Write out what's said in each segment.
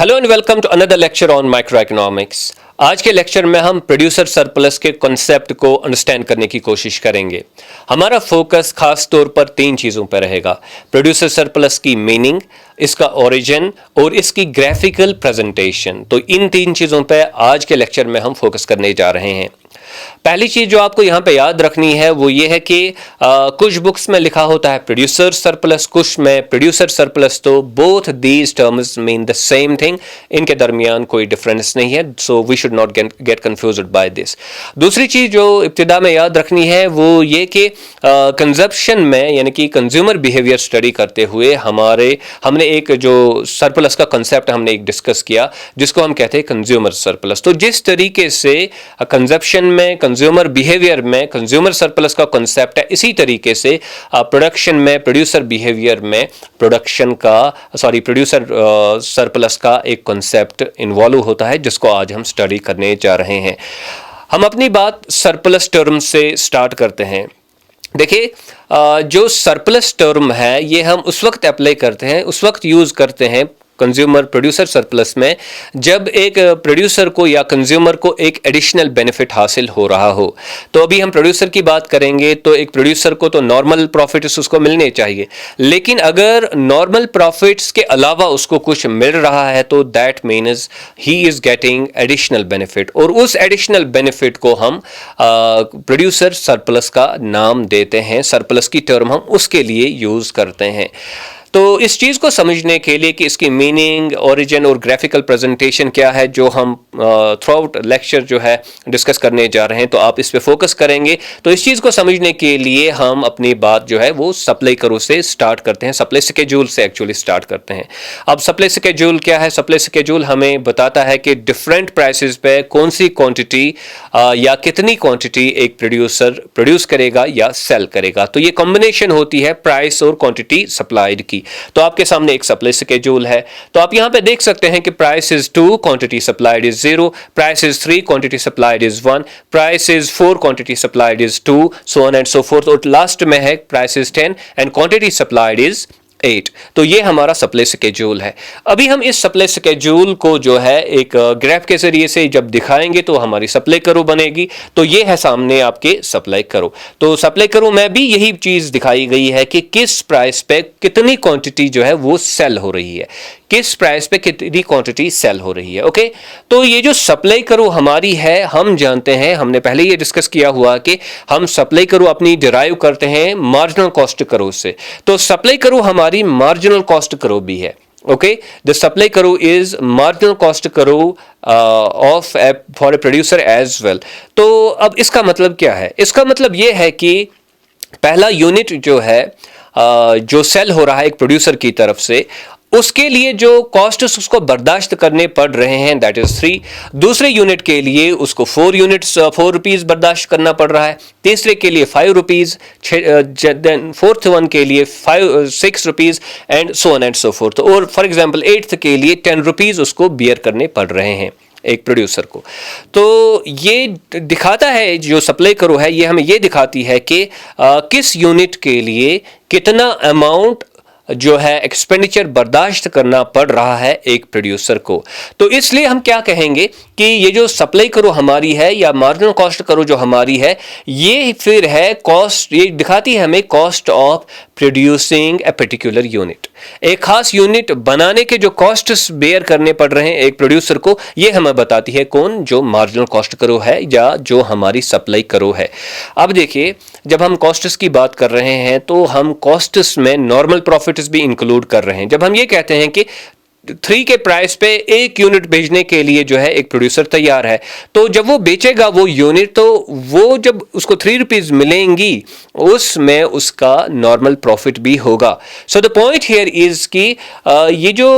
Hello and welcome to another lecture on micro economics. आज के lecture में हम प्रोड्यूसर सरप्लस के कॉन्सेप्ट को अंडरस्टैंड करने की कोशिश करेंगे। हमारा फोकस खास तौर पर तीन चीज़ों पर रहेगा: प्रोड्यूसर सरप्लस की मीनिंग, इसका ओरिजिन और इसकी ग्राफिकल प्रेजेंटेशन। तो इन तीन चीज़ों पर आज के लेक्चर में हम फोकस करने जा रहे हैं। पहली चीज जो आपको यहाँ पे याद रखनी है वो ये है कि कुछ बुक्स में लिखा होता है प्रोड्यूसर सरप्लस, कुछ में प्रोड्यूसर सरप्लस। तो both these terms mean the same thing, इनके दरमियान कोई डिफरेंस नहीं है। So we should not get confused by this. दूसरी चीज जो इब्तिदा में याद रखनी है वो ये कि कंजप्शन में यानी कि कंज्यूमर बिहेवियर स्टडी करते हुए हमने एक जो सरप्लस का कंसेप्ट हमने एक डिस्कस किया जिसको हम कहते हैं कंज्यूमर सरप्लस। तो जिस तरीके से कंजप्शन में, कंज्यूमर बिहेवियर में कंज्यूमर सरप्लस का कॉन्सेप्ट है, इसी तरीके से प्रोडक्शन में, प्रोड्यूसर बिहेवियर में प्रोड्यूसर सरप्लस का एक कॉन्सेप्ट इन्वॉल्व होता है जिसको आज हम स्टडी करने जा रहे हैं। हम अपनी बात सरप्लस टर्म से स्टार्ट करते हैं। देखिए, जो सरप्लस टर्म है ये हम उस वक्त अप्लाई करते हैं, उस वक्त यूज करते हैं कंज्यूमर प्रोड्यूसर सरप्लस में जब एक प्रोड्यूसर को या कंज्यूमर को एक एडिशनल बेनिफिट हासिल हो रहा हो। तो अभी हम प्रोड्यूसर की बात करेंगे तो एक प्रोड्यूसर को तो नॉर्मल प्रॉफिट्स उसको मिलने चाहिए, लेकिन अगर नॉर्मल प्रॉफिट्स के अलावा उसको कुछ मिल रहा है तो that means he is getting additional benefit, और उस एडिशनल बेनिफिट को हम प्रोड्यूसर सरप्लस का नाम देते हैं। सरप्लस की टर्म हम उसके लिए यूज करते हैं। तो इस चीज़ को समझने के लिए कि इसकी मीनिंग, ओरिजिन और ग्राफिकल प्रेजेंटेशन क्या है, जो हम थ्रू आउट लेक्चर जो है डिस्कस करने जा रहे हैं, तो आप इस पे फोकस करेंगे। तो इस चीज़ को समझने के लिए हम अपनी बात जो है वो सप्लाई करो से स्टार्ट करते हैं, सप्लाई स्केड्यूल से एक्चुअली स्टार्ट करते हैं। अब सप्लाई स्केड्यूल क्या है? सप्लाई स्केड्यूल हमें बताता है कि डिफरेंट प्राइसेस पे कौन सी क्वांटिटी या कितनी क्वांटिटी एक प्रोड्यूसर प्रोड्यूस करेगा या सेल करेगा। तो ये कॉम्बिनेशन होती है प्राइस और क्वांटिटी सप्लाइड की। तो आपके सामने एक सप्लाई स्केड्यूल है। तो आप यहां पे देख सकते हैं कि price is 2, quantity supplied is 0, price is 3, quantity supplied is 1, price is 4, quantity supplied is 2, so on and so fourth. और लास्ट में है price is 10 and quantity supplied is 8। तो ये हमारा सप्लाई स्केड्यूल है। अभी हम इस सप्लाई स्केड्यूल को जो है एक ग्राफ के जरिए से जब दिखाएंगे तो हमारी सप्लाई करो बनेगी। तो ये है सामने आपके सप्लाई करो। तो सप्लाई करो में भी यही चीज दिखाई गई है कि किस प्राइस पे कितनी क्वांटिटी जो है वो सेल हो रही है, किस प्राइस पे कितनी क्वांटिटी सेल हो रही है। ओके, तो ये जो सप्लाई करो हमारी है, हम जानते हैं, हमने पहले ये डिस्कस किया हुआ कि हम सप्लाई करो अपनी डिराइव करते हैं मार्जिनल कॉस्ट करो से। तो सप्लाई करो हमारी मार्जिनल कॉस्ट करो भी है। Okay, the supply curve is marginal cost curve of for a producer as well. तो अब इसका मतलब क्या है? इसका मतलब ये है कि पहला यूनिट जो है जो सेल हो रहा है एक प्रोड्यूसर की तरफ से, उसके लिए जो कॉस्ट उसको बर्दाश्त करने पड़ रहे हैं दैट इज 3। दूसरे यूनिट के लिए उसको 4 रुपीज बर्दाश्त करना पड़ रहा है, तीसरे के लिए 5 रुपीज, फोर्थ वन के लिए 6 rupees and so on and so fourth. और फॉर एग्जांपल 8th के लिए 10 रुपीज उसको बियर करने पड़ रहे हैं एक प्रोड्यूसर को। तो ये दिखाता है, जो सप्लाई करो है ये हमें ये दिखाती है कि किस यूनिट के लिए कितना अमाउंट जो है एक्सपेंडिचर बर्दाश्त करना पड़ रहा है एक प्रोड्यूसर को। तो इसलिए हम क्या कहेंगे कि ये जो सप्लाई करो हमारी है या मार्जिनल कॉस्ट करो जो हमारी है, ये फिर है कॉस्ट, ये दिखाती है हमें cost of producing a particular unit. एक खास यूनिट बनाने के जो कॉस्ट्स बेयर करने पड़ रहे हैं एक प्रोड्यूसर को, ये हमें बताती है कौन? जो मार्जिनल कॉस्ट करो है या जो हमारी सप्लाई करो है। अब देखिए, जब हम कॉस्ट्स की बात कर रहे हैं तो हम कॉस्ट्स में नॉर्मल प्रॉफिट्स भी इंक्लूड कर रहे हैं। जब हम ये कहते हैं कि 3 के प्राइस पे 1 यूनिट भेजने के लिए जो है एक प्रोड्यूसर तैयार है, तो जब वो बेचेगा वो यूनिट, तो वो जब उसको 3 रुपीज मिलेंगी उसमें उसका नॉर्मल प्रॉफिट भी होगा। So the point here is कि ये जो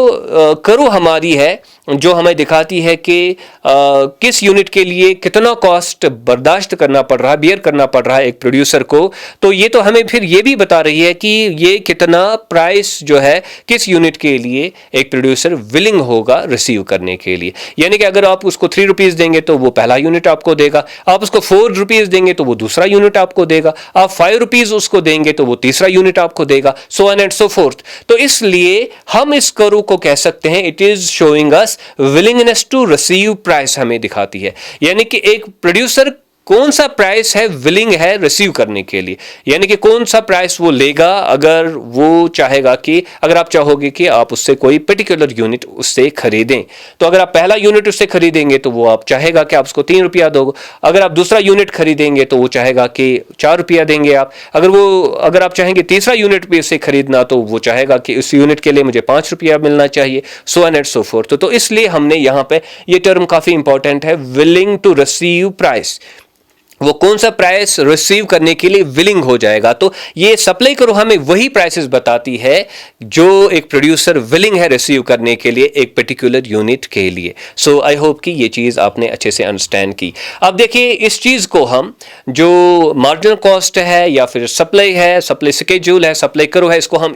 करो हमारी है जो हमें दिखाती है कि किस यूनिट के लिए कितना कॉस्ट बर्दाश्त करना पड़ रहा है, बियर करना पड़ रहा है एक प्रोड्यूसर को। तो ये तो हमें फिर ये भी बता रही है कि ये कितना प्राइस जो है किस यूनिट के लिए एक प्रोड्यूसर प्रोड्यूसर विलिंग होगा रिसीव करने के लिए। यानी कि अगर आप उसको 3 रुपीज़ देंगे तो वो पहला यूनिट आपको देगा, आप उसको 4 रुपीज़ देंगे तो वो दूसरा यूनिट आपको देगा, आप 5 रुपीज़ उसको देंगे तो वो तीसरा यूनिट आपको देगा, so on and so forth. तो इसलिए हम इस कर्व को कह सकते हैं it is showing us willingness to receive price हमें दिखाती है। यानी कि एक प्रोड्यूसर कौन सा प्राइस है विलिंग है रिसीव करने के लिए, यानी कि कौन सा प्राइस वो लेगा अगर वो चाहेगा कि अगर आप चाहोगे कि आप उससे कोई पर्टिकुलर यूनिट उससे खरीदें। तो अगर आप पहला यूनिट उससे खरीदेंगे तो वो आप चाहेगा कि आप उसको 3 रुपया दो, अगर आप दूसरा यूनिट खरीदेंगे तो वो चाहेगा कि 4 रुपया देंगे आप, अगर आप चाहेंगे तीसरा यूनिट भी उससे खरीदना तो वो चाहेगा कि उस यूनिट के लिए मुझे 5 रुपया मिलना चाहिए, सो ऑन एंड सो फोर्थ। तो इसलिए हमने यहाँ पे ये टर्म काफी इंपॉर्टेंट है, विलिंग टू रिसीव प्राइस। वो कौन सा प्राइस रिसीव करने के लिए विलिंग हो जाएगा। तो ये सप्लाई करो हमें वही प्राइसेस बताती है जो एक प्रोड्यूसर विलिंग है रिसीव करने के लिए एक पर्टिकुलर यूनिट के लिए। सो आई होप कि ये चीज़ आपने अच्छे से अंडरस्टैंड की। अब देखिए इस चीज़ को हम जो मार्जिनल कॉस्ट है या फिर सप्लाई है, सप्लाई स्केड्यूल है, सप्लाई करो है, इसको हम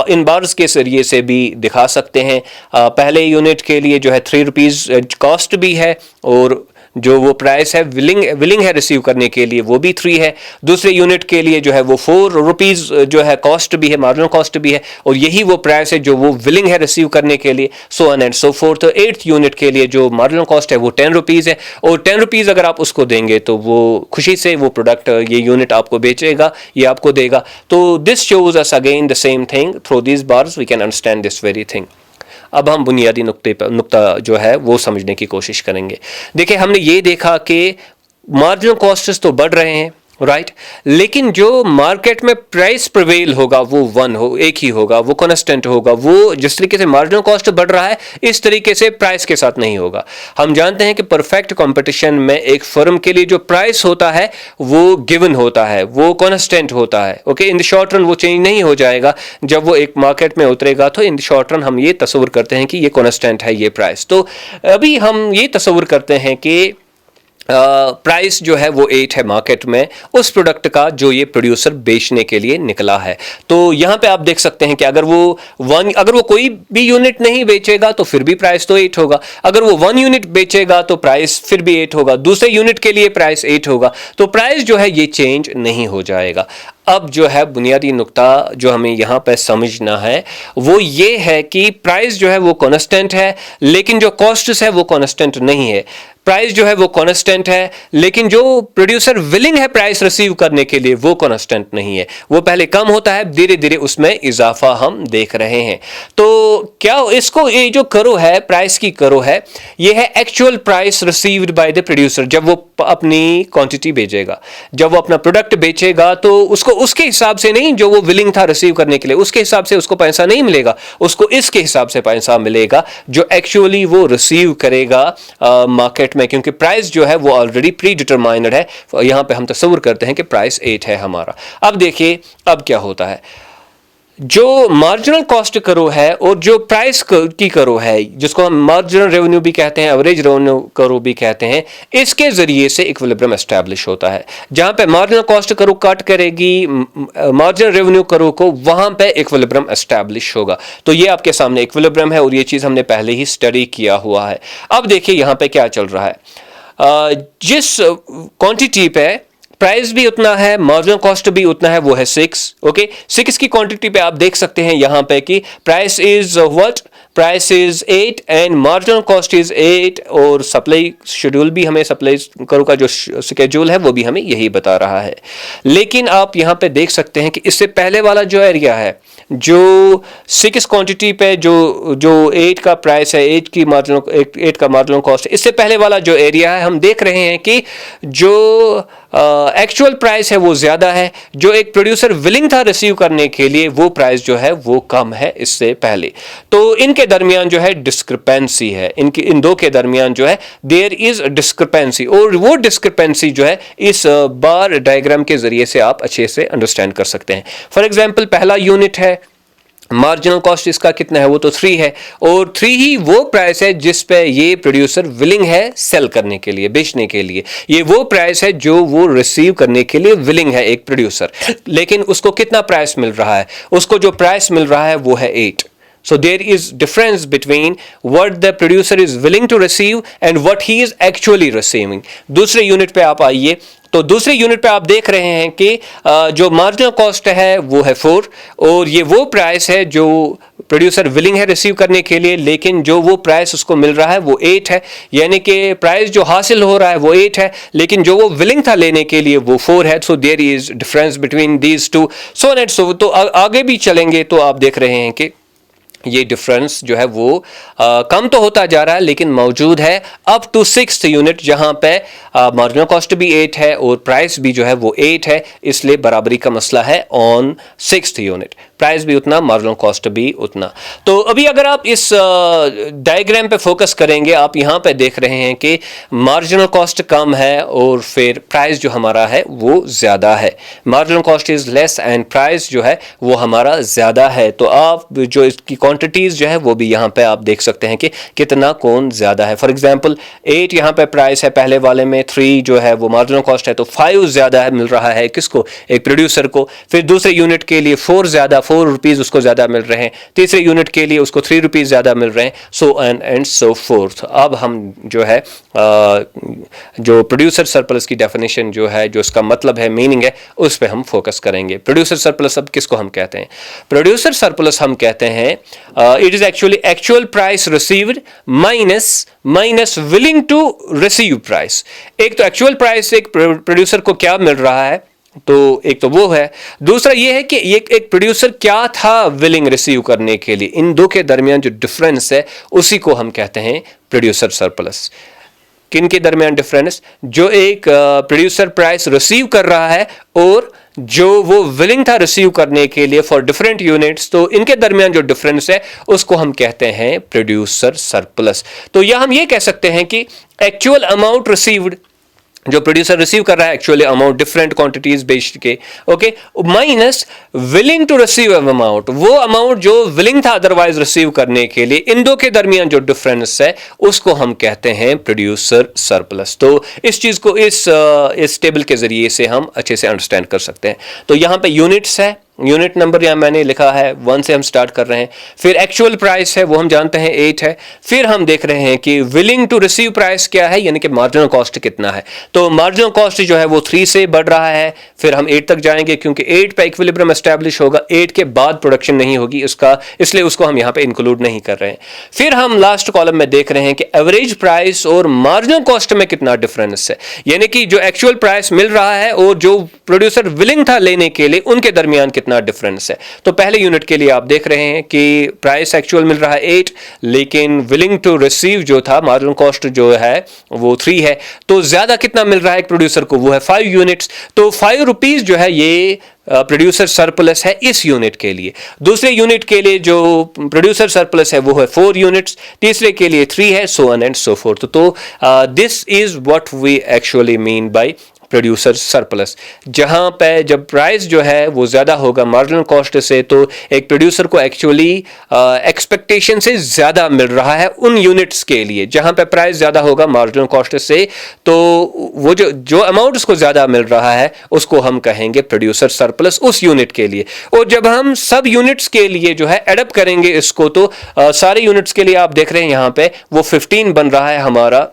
इन बार्स के जरिए से भी दिखा सकते हैं। पहले यूनिट के लिए जो है 3 रुपीज़ कॉस्ट भी है और जो वो प्राइस है विलिंग है रिसीव करने के लिए वो भी 3 है। दूसरे यूनिट के लिए जो है वो 4 रुपीज़ जो है कॉस्ट भी है, मार्जिनल कॉस्ट भी है, और यही वो प्राइस है जो वो विलिंग है रिसीव करने के लिए, सो ऑन एंड सो फोर्थ। तो 8th यूनिट के लिए जो मार्जिनल कॉस्ट है वो 10 रुपीज़ है, और 10 रुपीज़ अगर आप उसको देंगे तो वो खुशी से वो प्रोडक्ट ये यूनिट आपको बेचेगा, ये आपको देगा। तो this shows us again the same thing through these bars we can understand this very thing. अब हम बुनियादी नुक्ता जो है वो समझने की कोशिश करेंगे। देखिए हमने ये देखा कि मार्जिनल कॉस्ट्स तो बढ़ रहे हैं, राइट, लेकिन जो मार्केट में प्राइस प्रिवेल होगा वो एक ही होगा, वो कांस्टेंट होगा। वो जिस तरीके से मार्जिनल कॉस्ट बढ़ रहा है इस तरीके से प्राइस के साथ नहीं होगा। हम जानते हैं कि परफेक्ट कंपटीशन में एक फर्म के लिए जो प्राइस होता है वो गिवन होता है, वो कांस्टेंट होता है। Okay, in the short run वो चेंज नहीं हो जाएगा। जब वो एक मार्केट में उतरेगा तो इन द शॉर्ट रन हम ये तस्वीर करते हैं कि ये कांस्टेंट है ये प्राइस। तो अभी हम ये तस्वीर करते हैं कि प्राइस जो है वो 8 है मार्केट में उस प्रोडक्ट का जो ये प्रोड्यूसर बेचने के लिए निकला है। तो यहाँ पे आप देख सकते हैं कि अगर वो कोई भी यूनिट नहीं बेचेगा तो फिर भी प्राइस तो 8 होगा, अगर वो 1 यूनिट बेचेगा तो प्राइस फिर भी 8 होगा, दूसरे यूनिट के लिए प्राइस 8 होगा। तो प्राइस जो है ये चेंज नहीं हो जाएगा। अब जो है बुनियादी नुक्ता जो हमें यहाँ पे समझना है वो ये है कि प्राइस जो है वो कांस्टेंट है लेकिन जो कॉस्ट्स है वो कांस्टेंट नहीं है। प्राइस जो है वो कांस्टेंट है लेकिन जो प्रोड्यूसर विलिंग है प्राइस रिसीव करने के लिए वो कांस्टेंट नहीं है, वो पहले कम होता है, धीरे धीरे उसमें इजाफा हम देख रहे हैं। तो क्या इसको ये जो करो है प्राइस की करो है ये है actual price received by the producer. जब वो अपनी क्वांटिटी बेचेगा, जब वो अपना प्रोडक्ट बेचेगा तो उसको उसके हिसाब से नहीं जो वो विलिंग था रिसीव करने के लिए उसके हिसाब से उसको पैसा नहीं मिलेगा, उसको इसके हिसाब से पैसा मिलेगा जो एक्चुअली वो रिसीव करेगा मार्केट में, क्योंकि प्राइस जो है वो ऑलरेडी प्री डिटरमाइंड है। यहां पे हम तस्वीर करते हैं कि प्राइस 8 है हमारा। अब देखिए अब क्या होता है, जो मार्जिनल कॉस्ट करो है और जो प्राइस की करो है जिसको हम मार्जिनल रेवेन्यू भी कहते हैं, एवरेज रेवेन्यू करो भी कहते हैं, इसके जरिए से इक्विलिब्रियम एस्टैब्लिश होता है। जहां पे मार्जिनल कॉस्ट करो कट करेगी मार्जिनल रेवेन्यू करो को, वहां पे इक्विलिब्रियम एस्टैब्लिश होगा। तो ये आपके सामने इक्विलिब्रियम है और ये चीज हमने पहले ही स्टडी किया हुआ है। अब देखिए यहां पे क्या चल रहा है, जिस क्वांटिटी पे प्राइस भी उतना है मार्जिनल कॉस्ट भी उतना है वो है 6। ओके, 6 की क्वांटिटी पे आप देख सकते हैं यहां पे कि price is what, price is 8 and marginal cost is 8, और सप्लाई शेड्यूल भी हमें सप्लाई करो का जो शेड्यूल है वो भी हमें यही बता रहा है। लेकिन आप यहां पे देख सकते हैं कि इससे पहले वाला जो एरिया है जो 6 क्वांटिटी पे जो 8 का प्राइस है, 8 का मार्जिनल कॉस्ट, इससे पहले वाला जो एरिया है हम देख रहे हैं कि जो एक्चुअल प्राइस है वो ज्यादा है, जो एक प्रोड्यूसर विलिंग था रिसीव करने के लिए वो प्राइस जो है वो कम है इससे पहले। तो इनके दरमियान जो है डिस्क्रिपेंसी है, इन दो के दरमियान जो है देयर इज डिस्क्रिपेंसी, और वो डिस्क्रिपेंसी जो है इस बार डायग्राम के जरिए से आप अच्छे से अंडरस्टैंड कर सकते हैं। फॉर एग्जांपल पहला यूनिट है, मार्जिनल कॉस्ट इसका कितना है वो तो 3 है, और 3 ही वो प्राइस है जिस पे ये प्रोड्यूसर विलिंग है सेल करने के लिए, बेचने के लिए। ये वो प्राइस है जो वो रिसीव करने के लिए विलिंग है एक प्रोड्यूसर, लेकिन उसको कितना प्राइस मिल रहा है, उसको जो प्राइस मिल रहा है वो है 8। So there is difference between what the producer is willing to receive and what he is actually receiving. दूसरे यूनिट पे आप आइए, तो दूसरे यूनिट पे आप देख रहे हैं कि जो मार्जिनल कॉस्ट है वो है 4, और ये वो प्राइस है जो प्रोड्यूसर विलिंग है रिसीव करने के लिए, लेकिन जो वो प्राइस उसको मिल रहा है वो 8 है। यानी कि प्राइस जो हासिल हो रहा है वो 8 है, लेकिन जो वो विलिंग था लेने के लिए वो 4 है। So there is difference between these two, so and so. तो आगे भी चलेंगे तो आप देख रहे हैं कि ये डिफरेंस जो है वो कम तो होता जा रहा है, लेकिन मौजूद है अप टू 6th यूनिट, जहां पे मार्जिनल कॉस्ट भी 8 है और प्राइस भी जो है वो 8 है, इसलिए बराबरी का मसला है ऑन 6th यूनिट। प्राइस भी उतना, मार्जिनल कॉस्ट भी उतना। तो अभी अगर आप इस डायग्राम पे फोकस करेंगे, आप यहाँ पे देख रहे हैं कि मार्जिनल कॉस्ट कम है और फिर प्राइस जो हमारा है वो ज़्यादा है। Marginal cost is less and price जो है वो हमारा ज़्यादा है। तो आप जो इसकी क्वांटिटीज़ जो है वो भी यहाँ पे आप देख सकते हैं कि कितना कौन ज़्यादा है। फॉर एग्जांपल 8 यहाँ पे प्राइस है पहले वाले में, 3 जो है वो मार्जिनल कॉस्ट है, तो 5 ज़्यादा है मिल रहा है किसको, एक प्रोड्यूसर को। फिर दूसरे यूनिट के लिए 4 ज़्यादा, 4 रुपीज़ उसको ज़्यादा मिल रहे हैं। तीसरे यूनिट के लिए उसको 3 रुपीज़ ज़्यादा मिल रहे हैं, सो एंड सो फोर्थ। अब हम जो है जो प्रोड्यूसर सरप्लस की डेफिनेशन जो है, जो इसका मतलब है, मीनिंग है, उस पर हम फोकस करेंगे। प्रोड्यूसर सरप्लस अब किसको हम कहते हैं? प्रोड्यूसर सरप्लस हम कहते हैं it is actually actual price received minus willing to receive price. एक तो एक्चुअल प्राइस एक प्रोड्यूसर को क्या मिल रहा है, तो एक तो वो है। दूसरा ये है कि एक प्रोड्यूसर क्या था विलिंग रिसीव करने के लिए। इन दो के दरमियान जो डिफरेंस है उसी को हम कहते हैं प्रोड्यूसर सरप्लस। किन के दरमियान डिफरेंस? जो एक प्रोड्यूसर प्राइस रिसीव कर रहा है और जो वो विलिंग था रिसीव करने के लिए फॉर डिफरेंट यूनिट्स, तो इनके दरमियान जो डिफरेंस है उसको हम कहते हैं प्रोड्यूसर सरप्लस। तो या हम ये कह सकते हैं कि एक्चुअल अमाउंट रिसीव्ड, जो प्रोड्यूसर रिसीव कर रहा है एक्चुअली अमाउंट डिफरेंट क्वांटिटीज बेच के, okay, minus willing to receive amount, वो अमाउंट जो विलिंग था अदरवाइज रिसीव करने के लिए, इन दो के दरमियान जो डिफरेंस है उसको हम कहते हैं प्रोड्यूसर सरप्लस। तो इस चीज को इस टेबल के जरिए से हम अच्छे से अंडरस्टैंड कर सकते हैं। तो यहां पे यूनिट्स है, यूनिट नंबर यहाँ मैंने लिखा है 1 से हम स्टार्ट कर रहे हैं। फिर एक्चुअल प्राइस है वो हम जानते हैं 8 है। फिर हम देख रहे हैं कि विलिंग टू रिसीव प्राइस क्या है, यानी कि मार्जिनल कॉस्ट कितना है। तो मार्जिनल कॉस्ट जो है वो 3 से बढ़ रहा है, फिर हम 8 तक जाएंगे क्योंकि 8 पे इक्विलिब्रियम एस्टैब्लिश होगा, 8 के बाद प्रोडक्शन नहीं होगी उसका, इसलिए उसको हम यहाँ पे इंक्लूड नहीं कर रहे हैं। फिर हम लास्ट कॉलम में देख रहे हैं कि एवरेज प्राइस और मार्जिनल कॉस्ट में कितना डिफरेंस है, यानी कि जो एक्चुअल प्राइस मिल रहा है और जो प्रोड्यूसर विलिंग था लेने के लिए उनके दरमियान कितना डिफरेंस है। तो पहले यूनिट के लिए आप देख रहे हैं कि प्राइस एक्चुअल मिल रहा है 8, लेकिन विलिंग टू रिसीव जो था मार्जिनल कॉस्ट जो है वो 3 है। तो ज्यादा कितना मिल रहा है एक प्रोड्यूसर को, वो है 5 यूनिट्स। तो 5 रुपीज जो है ये प्रोड्यूसर सरप्लस है इस यूनिट के लिए। दूसरे यूनिट के लिए जो प्रोड्यूसर सरप्लस है वो है 4 यूनिट्स, तीसरे के लिए 3 है, so on and so forth. तो this is what we actually mean by producer surplus. जहां पे जब प्राइस जो है वो ज्यादा होगा मार्जिनल कॉस्ट से, तो एक प्रोड्यूसर को एक्चुअली एक्सपेक्टेशन से ज्यादा मिल रहा है उन यूनिट्स के लिए। जहां पे प्राइस ज्यादा होगा मार्जिनल कॉस्ट से, तो वो जो अमाउंट उसको ज्यादा मिल रहा है उसको हम कहेंगे प्रोड्यूसर सरप्लस उस यूनिट के लिए। और जब हम सब यूनिट्स के लिए जो है एडअप करेंगे इसको, तो सारे यूनिट्स के लिए आप देख रहे हैं यहाँ पे वो 15 बन रहा है हमारा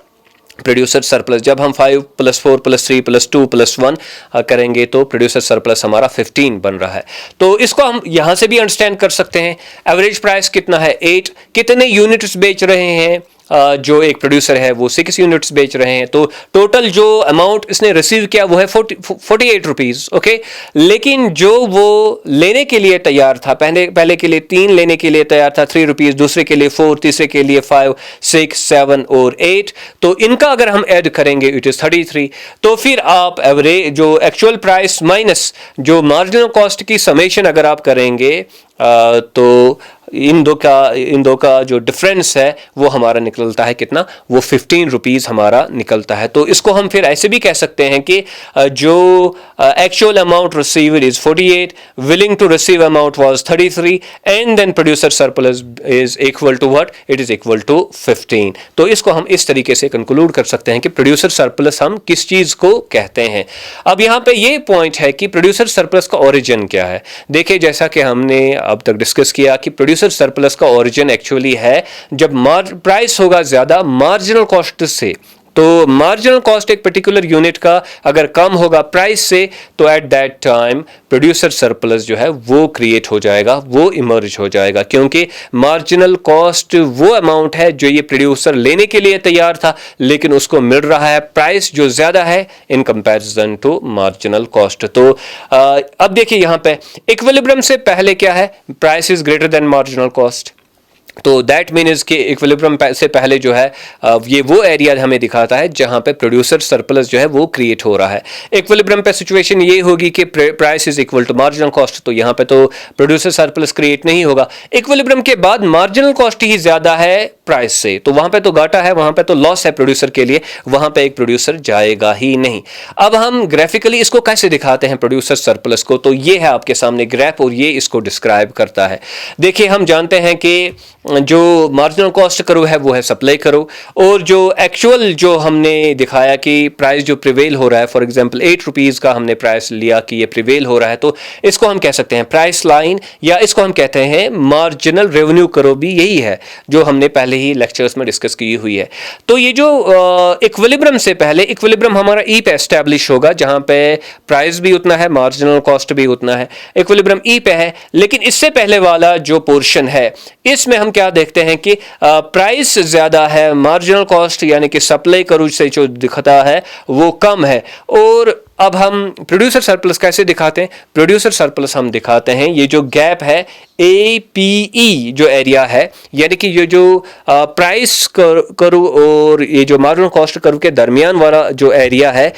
प्रोड्यूसर सरप्लस। जब हम 5 + 4 + 3 + 2 + 1 करेंगे तो प्रोड्यूसर सरप्लस हमारा 15 बन रहा है। तो इसको हम यहां से भी अंडरस्टैंड कर सकते हैं। एवरेज प्राइस कितना है 8, कितने यूनिट्स बेच रहे हैं जो एक प्रोड्यूसर है वो 6 यूनिट्स बेच रहे हैं, तो टोटल जो अमाउंट इसने रिसीव किया वो है 48 रुपीज, ओके। लेकिन जो वो लेने के लिए तैयार था, पहले के लिए 3 लेने के लिए तैयार था 3 रुपीज, दूसरे के लिए 4, तीसरे के लिए 5, 6, 7 और 8, तो इनका अगर हम ऐड करेंगे इट इज 33। तो फिर आप एवरेज जो एक्चुअल प्राइस माइनस जो मार्जिनल कॉस्ट की समेशन अगर आप करेंगे तो इन दो का जो डिफरेंस है वो हमारा निकलता है कितना, वो 15 रुपीज हमारा निकलता है। तो इसको हम फिर ऐसे भी कह सकते हैं कि जो actual amount received is 48, willing to receive amount was 33 and then producer surplus is equal to what, it is equal to 15। तो इसको हम इस तरीके से कंक्लूड कर सकते हैं कि प्रोड्यूसर सरप्लस हम किस चीज को कहते हैं। अब यहाँ पे ये पॉइंट है कि प्रोड्यूसर सरप्लस का ओरिजिन क्या है। देखिए जैसा कि हमने अब तक डिस्कस किया कि प्रोड्यूसर प्रोड्यूसर सरप्लस का ओरिजिन एक्चुअली है जब प्राइस होगा ज़्यादा मार्जिनल कॉस्ट से। तो मार्जिनल कॉस्ट एक पर्टिकुलर यूनिट का अगर कम होगा प्राइस से, तो at that time producer surplus जो है वो क्रिएट हो जाएगा, वो इमर्ज हो जाएगा, क्योंकि मार्जिनल कॉस्ट वो अमाउंट है जो ये प्रोड्यूसर लेने के लिए तैयार था, लेकिन उसको मिल रहा है प्राइस जो ज़्यादा है in comparison to marginal cost. तो अब देखिए यहाँ पे इक्विलिब्रियम से पहले क्या है, price is greater than marginal cost. तो दैट मीन्स कि इक्विलिब्रियम से पहले जो है ये वो एरिया हमें दिखाता है जहां पे प्रोड्यूसर सरप्लस जो है वो क्रिएट हो रहा है। इक्विलिब्रियम पे सिचुएशन ये होगी कि price is equal to marginal cost, तो यहाँ पे तो प्रोड्यूसर सरप्लस क्रिएट नहीं होगा। इक्विलिब्रियम के बाद मार्जिनल कॉस्ट ही ज्यादा है प्राइस से, तो वहां पे तो घाटा है, वहां पे तो लॉस है प्रोड्यूसर के लिए, वहां पे एक प्रोड्यूसर जाएगा ही नहीं। अब हम ग्राफिकली इसको कैसे दिखाते हैं प्रोड्यूसर सरप्लस को, तो ये है आपके सामने ग्राफ और ये इसको डिस्क्राइब करता है। देखिए हम जानते हैं कि जो मार्जिनल कॉस्ट करो है वो है सप्लाई करो, और जो एक्चुअल जो हमने दिखाया कि प्राइस जो प्रिवेल हो रहा है, फॉर एग्जांपल 8 रुपीज़ का हमने प्राइस लिया कि ये प्रिवेल हो रहा है, तो इसको हम कह सकते हैं प्राइस लाइन, या इसको हम कहते हैं मार्जिनल रेवेन्यू करो, भी यही है जो हमने पहले ही लेक्चर्स में डिस्कस की हुई है। तो ये जो इक्विलिब्रियम से पहले, इक्विलिब्रियम हमारा ई पे एस्टैब्लिश होगा जहां पे प्राइस भी उतना है, मार्जिनल कॉस्ट भी उतना है, इक्विलिब्रियम ई पे है। लेकिन इससे पहले वाला जो पोर्शन है इसमें हम क्या देखते हैं कि प्राइस ज्यादा है, मार्जिनल कॉस्ट यानी कि सप्लाई करूज से जो दिखता है वो कम है। और अब हम प्रोड्यूसर सरप्लस कैसे दिखाते हैं, प्रोड्यूसर सरप्लस हम दिखाते हैं ये जो गैप है APE जो एरिया है, यानी कि ये जो प्राइस करू और ये जो मार्जिनल कॉस्ट करू के दरमियान वाला जो एरिया है,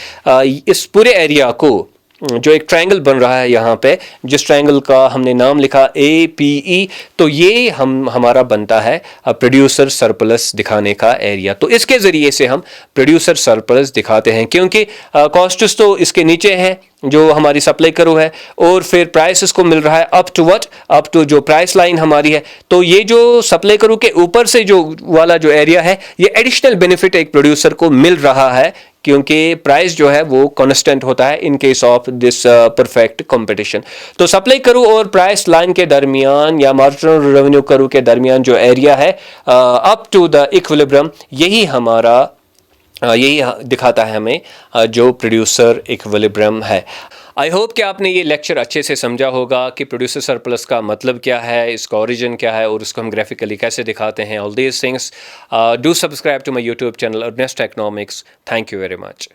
इस पूरे एरिया को जो एक ट्रायंगल बन रहा है यहाँ पे, जिस ट्रायंगल का हमने नाम लिखा APE, तो ये हमारा बनता है प्रोड्यूसर सरप्लस दिखाने का एरिया। तो इसके ज़रिए से हम प्रोड्यूसर सरप्लस दिखाते हैं, क्योंकि कॉस्ट्स तो इसके नीचे हैं जो हमारी सप्लाई करो है, और फिर प्राइस इसको मिल रहा है up to what, up to जो प्राइस लाइन हमारी है। तो ये जो सप्लाई करो के ऊपर से जो वाला जो एरिया है, ये एडिशनल बेनिफिट एक प्रोड्यूसर को मिल रहा है, क्योंकि प्राइस जो है वो कांस्टेंट होता है in case of this perfect competition. तो सप्लाई करो और प्राइस लाइन के दरमियान या मार्जिनल रेवेन्यू करो के दरमियान जो एरिया है अप टू द इक्विलिब्रियम, यही हमारा यही दिखाता है हमें जो प्रोड्यूसर इक्विलिब्रियम है। आई होप कि आपने ये लेक्चर अच्छे से समझा होगा कि प्रोड्यूसर सरप्लस का मतलब क्या है, इसका ओरिजिन क्या है और उसको हम ग्राफिकली कैसे दिखाते हैं। All these things, do subscribe to my YouTube channel Earnest economics. Thank you very much.